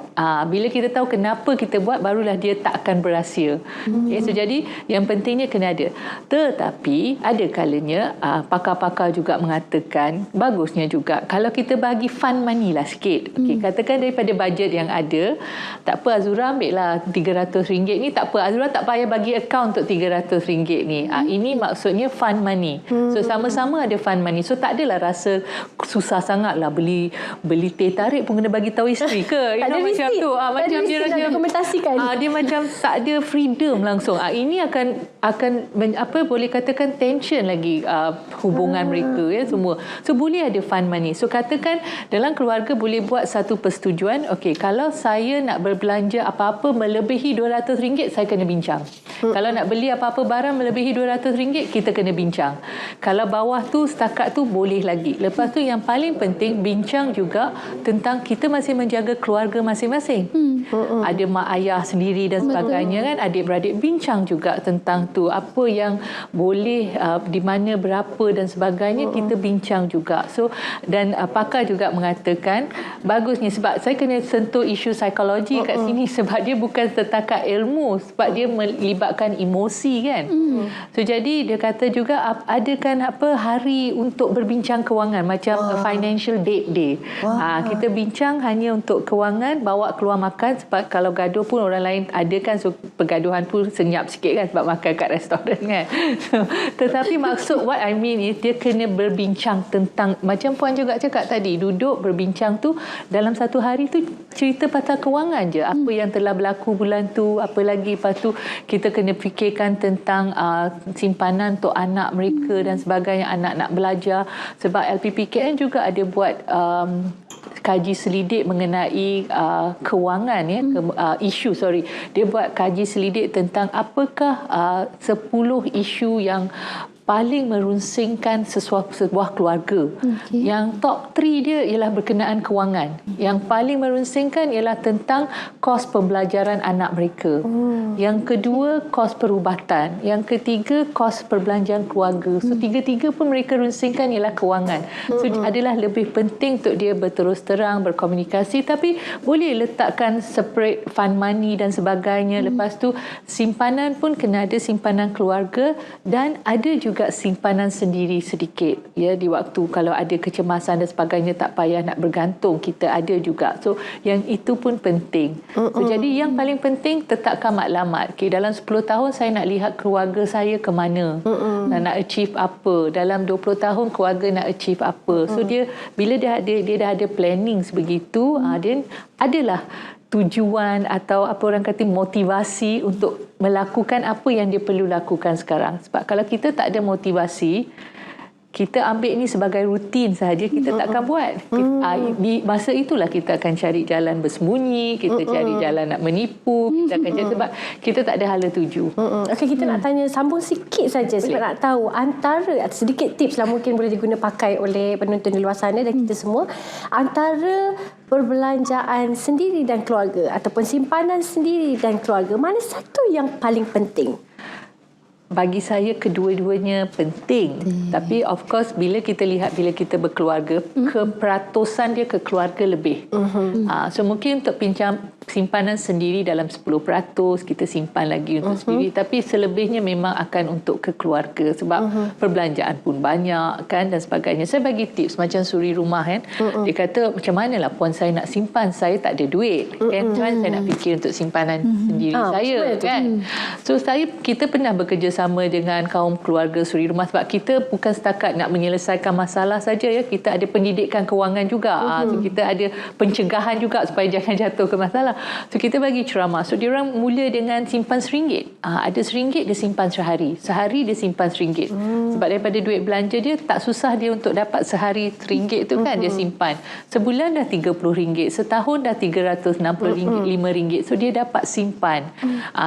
Bila kita tahu kenapa kita buat, barulah dia tak akan berhasil. Okay, so jadi yang pentingnya kena ada. Tetapi ada kalanya pakar-pakar juga mengatakan bagusnya juga kalau kita bagi fund money lah sikit. Okay, katakan daripada bajet yang ada, tak apa Azura ambil lah RM300 ni, tak apa Azura tak payah bagi akaun untuk RM300 ni. Ini maksudnya fund money. So sama-sama ada fund money. So tak adalah rasa susah sangat lah beli teh tarik pun kena bagi tahu isteri ke. Ada Macam tu. Macam dia rasa dokumentasikan. Dia macam tak ada freedom langsung. Ini akan boleh katakan tension lagi hubungan mereka ya semua. So boleh ada fund money. So katakan dalam keluarga boleh buat satu persetujuan. Okey, kalau saya nak berbelanja apa-apa melebihi RM200, saya kena bincang. Kalau nak beli apa-apa barang melebihi RM200, kita kena bincang. Kalau bawah tu setakat tu boleh lagi. Lepas tu yang paling penting bincang juga tentang kita masih menjaga keluarga masing-masing. Ada mak ayah sendiri dan sebagainya kan, adik-beradik bincang juga tentang tu, apa yang boleh di mana berapa dan sebagainya, kita bincang juga. So dan pakar juga mengatakan bagusnya, sebab saya kena sentuh isu psikologi kat sini, sebab dia bukan setakat ilmu, sebab dia melibatkan emosi kan. So jadi dia kata juga adakan hari untuk berbincang kewangan, macam financial date day. Kita bincang hanya untuk kewangan, bawa keluar makan, sebab kalau gaduh pun orang lain ada kan, so pergaduhan pun senyap sikit kan sebab makan kat restoran kan. So, tetapi maksud what I mean is dia kena berbincang tentang, macam Puan juga cakap tadi, duduk berbincang tu dalam satu hari tu cerita pasal kewangan je, apa yang telah berlaku bulan tu, apa lagi. Lepas tu kita kena fikirkan tentang simpanan untuk anak mereka dan sebagainya, anak nak belajar. Sebab LPPKN juga ada buat kaji selidik mengenai kewangan ya, dia buat kaji selidik tentang apakah 10 isu yang paling merunsingkan sebuah keluarga. Yang top 3 dia ialah berkenaan kewangan. Yang paling merunsingkan ialah tentang kos pembelajaran anak mereka. Yang kedua, kos perubatan. Yang ketiga, kos perbelanjaan keluarga. So tiga-tiga pun mereka runsingkan ialah kewangan. So adalah lebih penting untuk dia berterus terang, berkomunikasi, tapi boleh letakkan separate fund money dan sebagainya. Lepas tu simpanan pun kena ada simpanan keluarga, dan ada juga simpanan sendiri sedikit ya, di waktu kalau ada kecemasan dan sebagainya, tak payah nak bergantung, kita ada juga. So yang itu pun penting. So jadi yang paling penting tetapkan matlamat. Okay, dalam 10 tahun saya nak lihat keluarga saya ke mana, nak achieve apa, dalam 20 tahun keluarga nak achieve apa. So dia bila dia dah ada planning sebegitu, dia adalah tujuan atau apa orang kata motivasi untuk melakukan apa yang dia perlu lakukan sekarang. Sebab kalau kita tak ada motivasi, kita ambil ni sebagai rutin sahaja, kita takkan buat. Di masa itulah kita akan cari jalan bersembunyi, kita cari jalan nak menipu, kita akan cari, sebab kita tak ada hala tuju. Okey, kita nak tanya sambung sikit saja sebab nak tahu antara sedikit tips lah mungkin boleh diguna pakai oleh penonton di luar sana dan kita semua, antara perbelanjaan sendiri dan keluarga ataupun simpanan sendiri dan keluarga, mana satu yang paling penting? Bagi saya kedua-duanya penting. Tapi of course bila kita berkeluarga, keperatusan dia ke keluarga lebih. So mungkin untuk simpanan sendiri dalam 10%, kita simpan lagi untuk sendiri, tapi selebihnya memang akan untuk ke keluarga, sebab perbelanjaan pun banyak kan dan sebagainya. Saya bagi tips macam suri rumah kan. Dia kata macam manalah puan saya nak simpan, saya tak ada duit kan, macam mana saya nak fikir untuk simpanan sendiri saya kan. So kita pernah bekerja bersama dengan kaum keluarga suri rumah, sebab kita bukan setakat nak menyelesaikan masalah saja ya, kita ada pendidikan kewangan juga. So kita ada pencegahan juga supaya jangan jatuh ke masalah. So kita bagi ceramah. So dia orang mula dengan simpan RM1. Ada RM1 dia simpan sehari dia simpan RM1. Sebab daripada duit belanja dia tak susah dia untuk dapat sehari RM1 tu kan, dia simpan. Sebulan dah RM30, setahun dah RM365. So dia dapat simpan.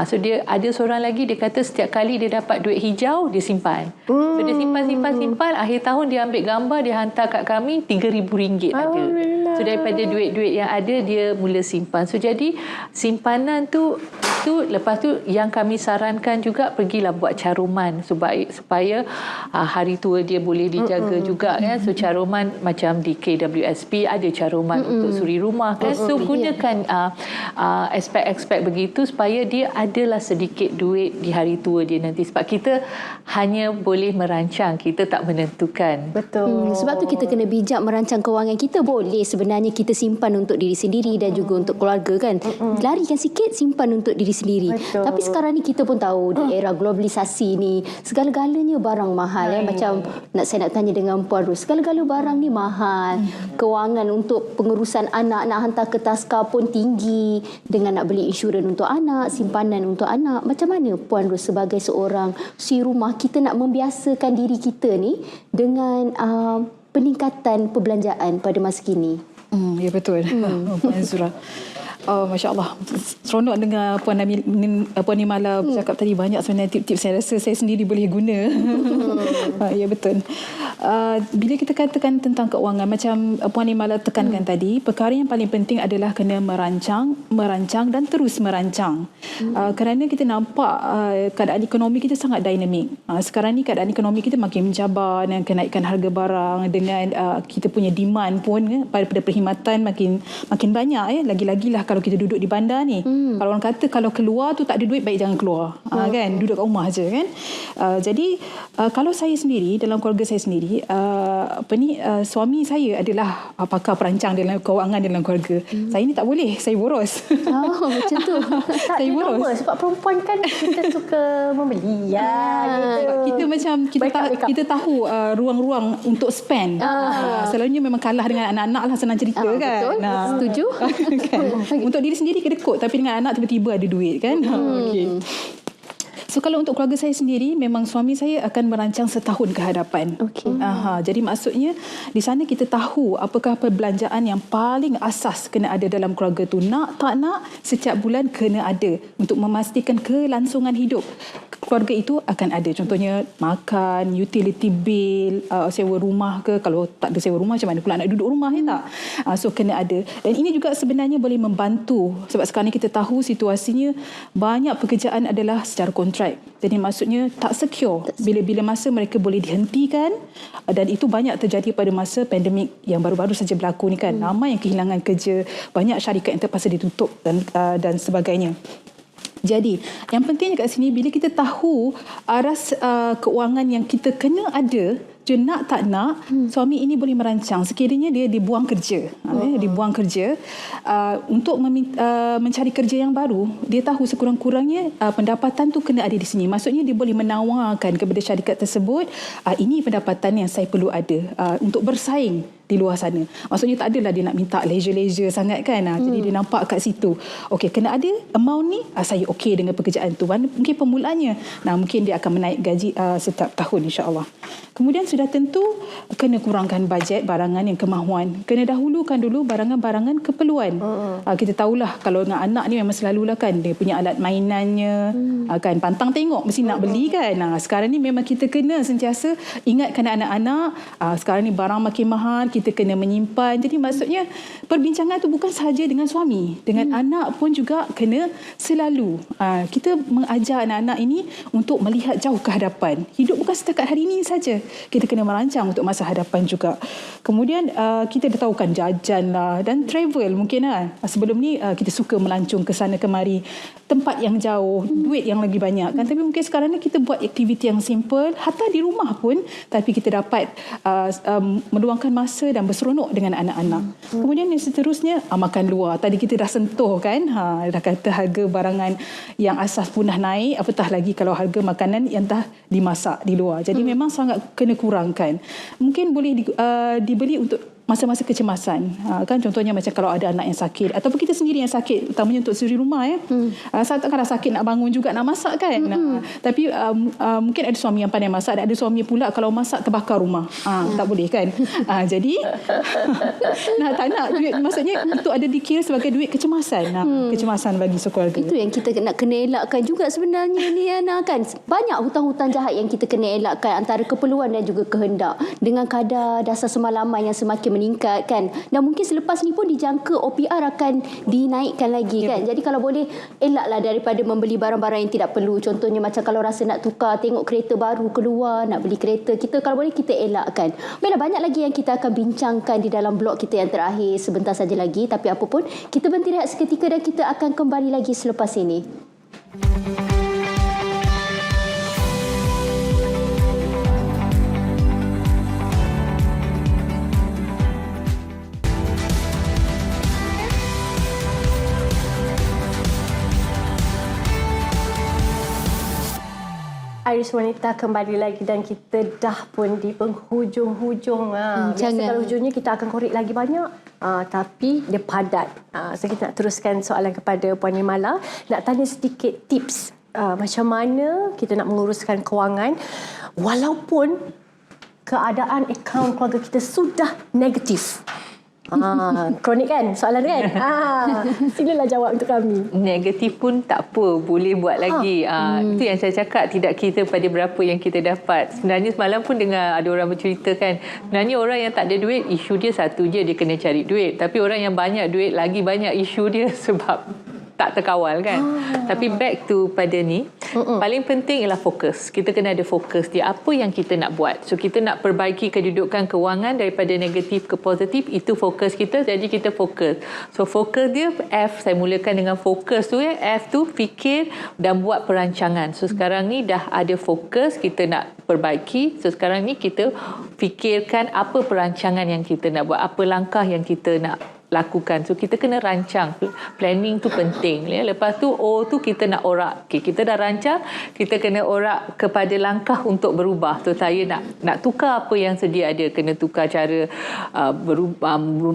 So dia ada seorang lagi, dia kata setiap kali dia dapat duit hijau, dia simpan. So dia simpan, akhir tahun dia ambil gambar, dia hantar kat kami, RM3,000 ada. So daripada duit-duit yang ada, dia mula simpan. So jadi simpanan tu lepas tu yang kami sarankan juga, pergilah buat caruman supaya hari tua dia boleh dijaga juga kan. So caruman macam di KWSP ada caruman untuk suri rumah kan. So gunakan aspek-aspek begitu supaya dia adalah sedikit duit di hari tua dia nanti. Sebab kita hanya boleh merancang, kita tak menentukan. Betul. Sebab tu kita kena bijak merancang kewangan kita. Boleh sebenarnya kita simpan untuk diri sendiri dan juga untuk keluarga kan. Larikan sikit, simpan untuk diri sendiri. Betul. Tapi sekarang ni kita pun tahu di era globalisasi ni segala-galanya barang mahal Macam saya nak tanya dengan Puan Ros, segala-gala barang ni mahal. Kewangan untuk pengurusan anak, nak hantar ke taska pun tinggi, dengan nak beli insurans untuk anak, simpanan untuk anak. Macam mana Puan Ros sebagai seorang suri rumah, kita nak membiasakan diri kita ni dengan peningkatan perbelanjaan pada masa kini? Ya betul. Puan Zura. Masya Allah, seronok dengar Puan Nimala bercakap tadi. Banyak sebenarnya tip-tip saya rasa saya sendiri boleh guna. Ya betul. Bila kita katakan tentang keuangan, macam Puan Nimala tekankan tadi, perkara yang paling penting adalah kena merancang dan terus merancang. Kerana kita nampak keadaan ekonomi kita sangat dinamik. Sekarang ni keadaan ekonomi kita makin mencabar dengan kenaikan harga barang, dengan kita punya demand pun pada perkhidmatan makin banyak. Lagi-lagilah kalau kita duduk di bandar ni. Kalau orang kata kalau keluar tu tak ada duit, baik jangan keluar. Kan? Duduk kat rumah je kan. Jadi kalau saya sendiri, dalam keluarga saya sendiri, suami saya adalah pakar perancang dalam kewangan dalam keluarga. Saya ni tak boleh, saya boros. Macam tu. Tak saya boros. normal, sebab perempuan kan kita suka membeli. Kita macam kita tahu ruang-ruang untuk spend. Selalunya memang kalah dengan anak-anak lah, senang cerita kan. Betul. Setuju. Kan? Untuk diri sendiri kedekut, tapi dengan anak tiba-tiba ada duit kan. Okay. So kalau untuk keluarga saya sendiri, memang suami saya akan merancang setahun ke hadapan. Jadi maksudnya di sana kita tahu apakah perbelanjaan yang paling asas kena ada dalam keluarga tu. Nak tak nak, setiap bulan kena ada untuk memastikan kelangsungan hidup keluarga itu akan ada. Contohnya makan, utility bill, sewa rumah ke. Kalau tak ada sewa rumah, macam mana pula nak duduk rumah ya tak? So kena ada. Dan ini juga sebenarnya boleh membantu, sebab sekarang ni kita tahu situasinya banyak pekerjaan adalah secara kontrak. Jadi maksudnya tak secure. Bila-bila masa mereka boleh dihentikan, dan itu banyak terjadi pada masa pandemik yang baru-baru saja berlaku ni kan. Ramai yang kehilangan kerja, banyak syarikat yang terpaksa ditutup dan sebagainya. Jadi, yang penting kat sini, bila kita tahu aras keuangan yang kita kena ada, je nak tak nak, suami ini boleh merancang. Sekiranya dia dibuang kerja, dibuang kerja untuk mencari kerja yang baru, dia tahu sekurang-kurangnya pendapatan tu kena ada di sini. Maksudnya dia boleh menawarkan kepada syarikat tersebut, ini pendapatan yang saya perlu ada untuk bersaing di luar sana. Maksudnya tak adalah dia nak minta leisure sangat kan. Jadi dia nampak kat situ, okey, kena ada amount ni, saya okey dengan pekerjaan tu. Mungkin permulaannya, mungkin dia akan menaik gaji setiap tahun insya-Allah. Kemudian sudah tentu kena kurangkan bajet barangan yang kemahuan. Kena dahulukan dulu barangan-barangan keperluan. Kita tahulah kalau dengan anak ni memang selalulah kan, dia punya alat mainannya, kan pantang tengok mesti nak beli kan. Sekarang ni memang kita kena sentiasa ingatkan anak-anak, sekarang ni barang makin mahal, kita kena menyimpan. Jadi maksudnya perbincangan tu bukan sahaja dengan suami, dengan anak pun juga kena selalu. Kita mengajar anak-anak ini untuk melihat jauh ke hadapan. Hidup bukan setakat hari ini saja. Kita kena merancang untuk masa hadapan juga. Kemudian kita dah tahu kan jajan lah dan travel mungkin lah. Sebelum ni kita suka melancong ke sana kemari, tempat yang jauh, duit yang lagi banyak kan. Tapi mungkin sekarang ni kita buat aktiviti yang simple, hatta di rumah pun, tapi kita dapat meluangkan masa dan berseronok dengan anak-anak. Kemudian yang seterusnya, makan luar. Tadi kita dah sentuh kan, dah kata harga barangan yang asas pun dah naik, apatah lagi kalau harga makanan yang dah dimasak di luar. Jadi memang sangat kena kurangkan. Mungkin boleh dibeli untuk masa-masa kecemasan. Kan contohnya macam kalau ada anak yang sakit ataupun kita sendiri yang sakit, utamanya untuk suri rumah ya. Takkanlah sakit nak bangun juga nak masak kan. Tapi mungkin ada suami yang pandai masak dan ada suami pula kalau masak terbakar rumah. Tak boleh kan. Jadi tak nak duit, maksudnya itu ada dikira sebagai duit kecemasan. Kecemasan bagi sekeluarga. Itu yang kita nak kena elakkan juga sebenarnya ni Ana kan. Banyak hutang-hutang jahat yang kita kena elakkan antara keperluan dan juga kehendak dengan kadar dasar semalaman yang semakin meningkat kan. Dan mungkin selepas ni pun dijangka OPR akan dinaikkan lagi kan. Jadi kalau boleh elaklah daripada membeli barang-barang yang tidak perlu. Contohnya macam kalau rasa nak tukar, tengok kereta baru keluar, nak beli kereta, kita kalau boleh kita elakkan. Baiklah, banyak lagi yang kita akan bincangkan di dalam blog kita yang terakhir sebentar saja lagi. Tapi apa pun, kita berhenti rehat seketika dan kita akan kembali lagi selepas ini. Iris Wanita kembali lagi dan kita dah pun di penghujung-hujung. Biasa kalau hujungnya kita akan korek lagi banyak. Tapi dia padat. So kita nak teruskan soalan kepada Puan Nimala. Nak tanya sedikit tips. Macam mana kita nak menguruskan kewangan walaupun keadaan akaun keluarga kita sudah negatif. Kronik kan soalan kan. Silalah jawab untuk kami. Negatif pun tak apa, boleh buat lagi. Itu yang saya cakap, tidak kita pada berapa yang kita dapat. Sebenarnya semalam pun dengar ada orang bercerita kan, sebenarnya orang yang tak ada duit, isu dia satu je, dia kena cari duit. Tapi orang yang banyak duit, lagi banyak isu dia sebab tak terkawal kan. Tapi back to pada ni, paling penting ialah fokus. Kita kena ada fokus dia, apa yang kita nak buat. So kita nak perbaiki kedudukan kewangan daripada negatif ke positif, itu fokus kita. Jadi kita fokus. So fokus dia F, saya mulakan dengan fokus tu ya. F tu fikir dan buat perancangan. So sekarang ni dah ada fokus, kita nak perbaiki. So sekarang ni kita fikirkan apa perancangan yang kita nak buat, apa langkah yang kita nak lakukan. So kita kena rancang. Planning tu penting. Lepas tu O tu kita nak orak. Okay, kita dah rancang, kita kena orak kepada langkah untuk berubah. So saya nak tukar apa yang sedia ada. Kena tukar cara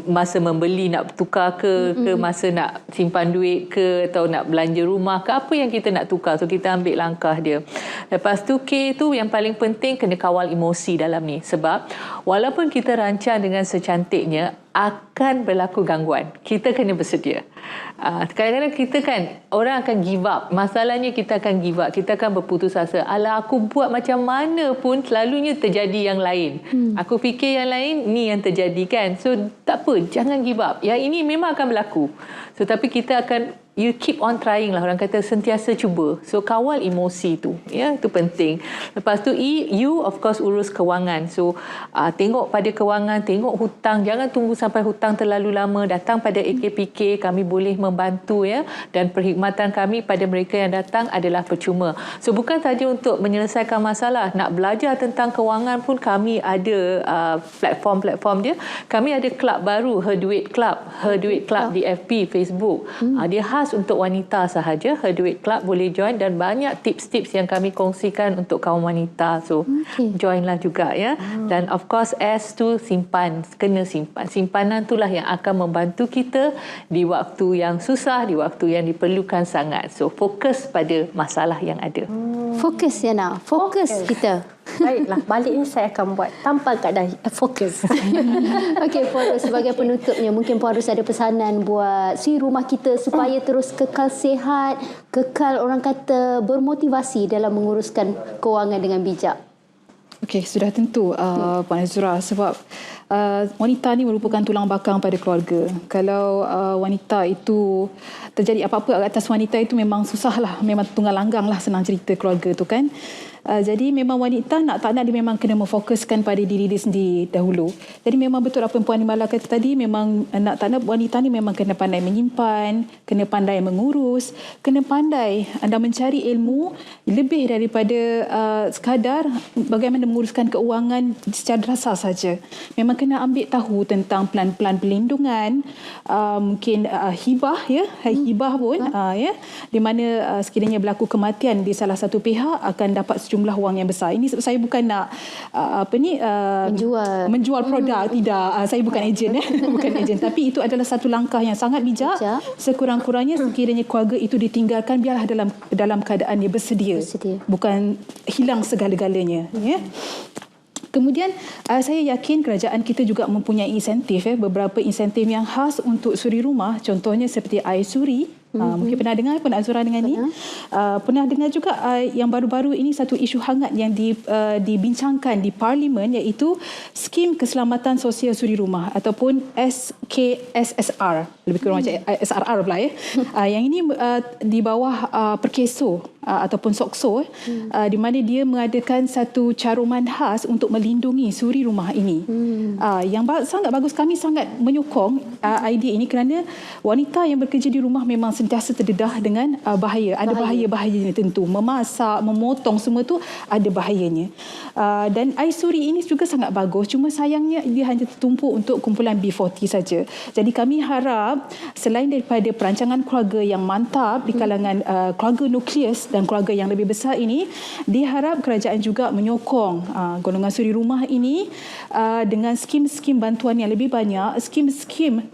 masa membeli nak tukar ke masa nak simpan duit ke, atau nak belanja rumah ke, apa yang kita nak tukar. So kita ambil langkah dia. Lepas tu K tu yang paling penting, kena kawal emosi dalam ni. Sebab walaupun kita rancang dengan secantiknya, akan berlaku gangguan. Kita kena bersedia. Kadang-kadang kita kan, orang akan give up. Masalahnya kita akan give up. Kita akan berputus asa. Alah, aku buat macam mana pun selalunya terjadi yang lain. Aku fikir yang lain, ni yang terjadi kan. So tak apa, jangan give up. Yang ini memang akan berlaku. So tapi kita akan, you keep on trying lah. Orang kata sentiasa cuba. So kawal emosi tu. Ya, itu penting. Lepas tu E, you of course urus kewangan. So tengok pada kewangan, tengok hutang. Jangan tunggu sampai hutang terlalu lama. Datang pada AKPK, kami boleh membantu ya. Dan perkhidmatan kami pada mereka yang datang adalah percuma. So bukan saja untuk menyelesaikan masalah. Nak belajar tentang kewangan pun kami ada platform-platform dia. Kami ada kelab baru, Her Duit Club. Her Duit Club di FB, Facebook. Dia khas untuk wanita sahaja. Her Duit Club boleh join dan banyak tips-tips yang kami kongsikan untuk kaum wanita. So joinlah juga ya. Dan of course S tu simpan, kena simpan. Simpanan itulah yang akan membantu kita di waktu yang susah, di waktu yang diperlukan sangat. So fokus pada masalah yang ada. Fokus ya nak. Fokus kita. Baiklah, balik ni saya akan buat tanpa keadaan fokus. Okey, Puan Rus, sebagai penutupnya, mungkin Puan Rus ada pesanan buat si rumah kita supaya terus kekal sihat, kekal orang kata bermotivasi dalam menguruskan kewangan dengan bijak. Okey, sudah tentu Puan Azura, sebab wanita ni merupakan tulang belakang pada keluarga. Kalau wanita itu terjadi apa-apa atas wanita itu memang susahlah, memang tunggal langgang lah senang cerita keluarga tu kan. Jadi memang wanita nak tak nak dia memang kena memfokuskan pada diri dia sendiri dahulu. Jadi memang betul apa yang Puan Nimala kata tadi, memang nak tak nak wanita ni memang kena pandai menyimpan, kena pandai mengurus, kena pandai anda mencari ilmu lebih daripada sekadar bagaimana menguruskan keuangan secara dasar saja. Memang kena ambil tahu tentang pelan-pelan perlindungan, mungkin hibah ya, hibah pun ya, di mana sekiranya berlaku kematian di salah satu pihak akan dapat sejumlah wang yang besar. Ini saya bukan nak menjual produk, tidak. Saya bukan ejen ya, bukan ejen, tapi itu adalah satu langkah yang sangat bijak. Sekurang-kurangnya sekiranya keluarga itu ditinggalkan, biarlah dalam keadaan dia bersedia. Bukan hilang segala-galanya ya. Kemudian saya yakin kerajaan kita juga mempunyai insentif beberapa insentif yang khas untuk suri rumah, contohnya seperti air suri. Mungkin pernah dengar pun Azura dengan ni. Pernah dengar juga yang baru-baru ini satu isu hangat yang dibincangkan di Parlimen, iaitu skim keselamatan sosial suri rumah ataupun SKSSR, lebih kurang macam SRR pula ya. Yang ini di bawah Perkeso ataupun SOKSO, di mana dia mengadakan satu caruman khas untuk melindungi suri rumah ini. Yang sangat bagus, kami sangat menyokong idea ini kerana wanita yang bekerja di rumah memang sentiasa terdedah dengan bahaya. Ada bahaya-bahayanya tentu. Memasak, memotong, semua tu ada bahayanya. Dan air suri ini juga sangat bagus. Cuma sayangnya dia hanya tertumpuk untuk kumpulan B40 saja. Jadi kami harap selain daripada perancangan keluarga yang mantap di kalangan keluarga nukleus dan keluarga yang lebih besar ini, diharap kerajaan juga menyokong golongan suri rumah ini dengan skim-skim bantuan yang lebih banyak, skim-skim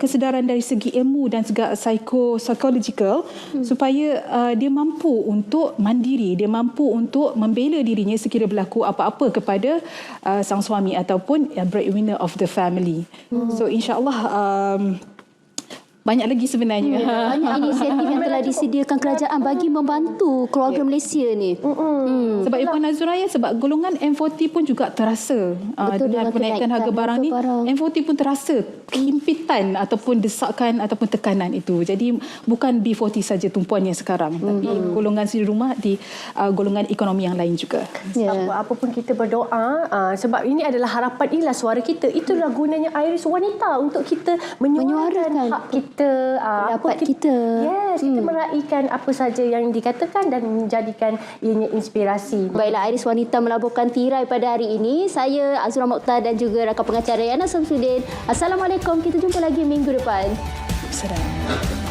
kesedaran dari segi ilmu dan juga psychological, supaya dia mampu untuk mandiri, dia mampu untuk membela dirinya sekiranya berlaku apa-apa kepada sang suami ataupun breadwinner of the family. So insya-Allah banyak lagi sebenarnya. Banyak inisiatif yang telah disediakan kerajaan bagi membantu keluarga Malaysia ni. Sebab Puan Azuraya, sebab golongan M40 pun juga terasa dengan kenaikan harga barang ni. M40 pun terasa himpitan ataupun desakan ataupun tekanan itu. Jadi bukan B40 saja tumpuannya sekarang, tapi golongan suri rumah di golongan ekonomi yang lain juga. Apa pun kita berdoa, sebab ini adalah harapan, inilah suara kita. Itulah gunanya Iris Wanita, untuk kita menyuarakan hak kita, pendapat kita. Yes, kita meraihkan apa saja yang dikatakan dan menjadikan ianya inspirasi. Baiklah, Iris Wanita melaburkan tirai pada hari ini. Saya Azura Mokhtar dan juga rakan pengacara Yana Samsudin. Assalamualaikum. Kita jumpa lagi minggu depan. Assalamualaikum.